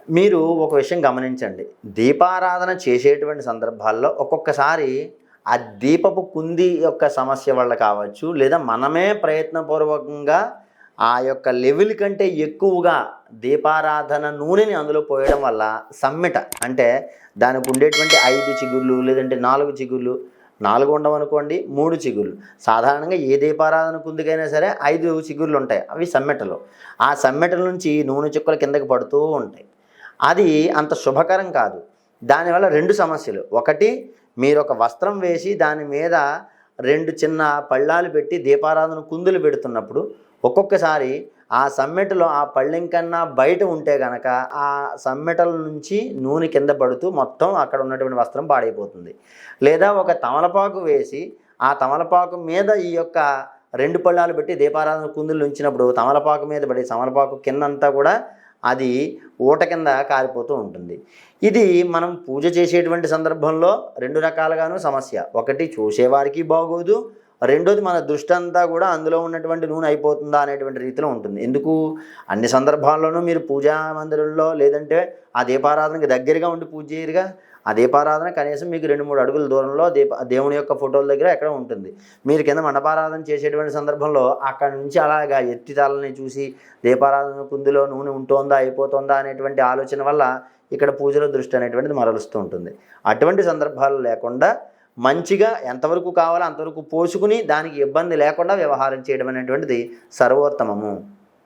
మీరు ఒక విషయం గమనించండి. దీపారాధన చేసేటువంటి సందర్భాల్లో ఒక్కొక్కసారి ఆ దీపపు కుంది యొక్క సమస్య వల్ల కావచ్చు, లేదా మనమే ప్రయత్నపూర్వకంగా ఆ యొక్క లెవెల్ కంటే ఎక్కువగా దీపారాధన నూనెని అందులో పోయడం వల్ల సమ్మెట అంటే దానికి ఉండేటువంటి 5 చిగుళ్ళు లేదంటే 4 చిగుళ్ళు, 4 ఉండవనుకోండి 3 చిగుళ్ళు. సాధారణంగా ఏ దీపారాధన కుందికైనా సరే 5 చిగుళ్ళు ఉంటాయి. అవి సమ్మెటలు. ఆ సమ్మెటల నుంచి నూనె చుక్కలు కిందకి పడుతూ ఉంటాయి. అది అంత శుభకరం కాదు. దానివల్ల 2 సమస్యలు. ఒకటి, మీరొక వస్త్రం వేసి దాని మీద 2 చిన్న పళ్ళాలు పెట్టి దీపారాధన కుందులు పెడుతున్నప్పుడు ఒక్కొక్కసారి ఆ సమ్మెటలో ఆ పళ్ళెం కన్నా బయట ఉంటే గనక ఆ సమ్మెటల నుంచి నూనె కింద పడుతూ మొత్తం అక్కడ ఉన్నటువంటి వస్త్రం పాడైపోతుంది. లేదా ఒక తమలపాకు వేసి ఆ తమలపాకు మీద ఈ యొక్క 2 పళ్ళాలు పెట్టి దీపారాధన కుందులు ఉంచినప్పుడు తమలపాకు మీద పడి తమలపాకు కిందంతా కూడా అది ఊట కింద కారిపోతూ ఉంటుంది. ఇది మనం పూజ చేసేటువంటి సందర్భంలో 2 రకాలుగాను సమస్య. ఒకటి, చూసేవారికి బాగోదు. రెండోది, మన దృష్టి అంతా కూడా అందులో ఉన్నటువంటి నూనె అయిపోతుందా అనేటువంటి రీతిలో ఉంటుంది. ఎందుకు, అన్ని సందర్భాల్లోనూ మీరు పూజా మందిరంలో లేదంటే ఆ దీపారాధనకి దగ్గరగా ఉండి పూజ చేయరుగా. ఆ దీపారాధన కనీసం మీకు 2-3 అడుగుల దూరంలో దేవుని యొక్క ఫోటోల దగ్గర ఎక్కడ ఉంటుంది. మీరు కింద మండపారాధన చేసేటువంటి సందర్భంలో అక్కడి నుంచి అలాగా ఎత్తితాలని చూసి దీపారాధన కుందులో నూనె ఉంటుందా అయిపోతుందా అనేటువంటి ఆలోచన వల్ల ఇక్కడ పూజలో దృష్టి అనేటువంటిది మరలుస్తూ ఉంటుంది. అటువంటి సందర్భాలు లేకుండా మంచిగా ఎంతవరకు కావాలో అంతవరకు పోసుకుని దానికి ఇబ్బంది లేకుండా వ్యవహారం చేయడం అనేటువంటిది సర్వోత్తమము.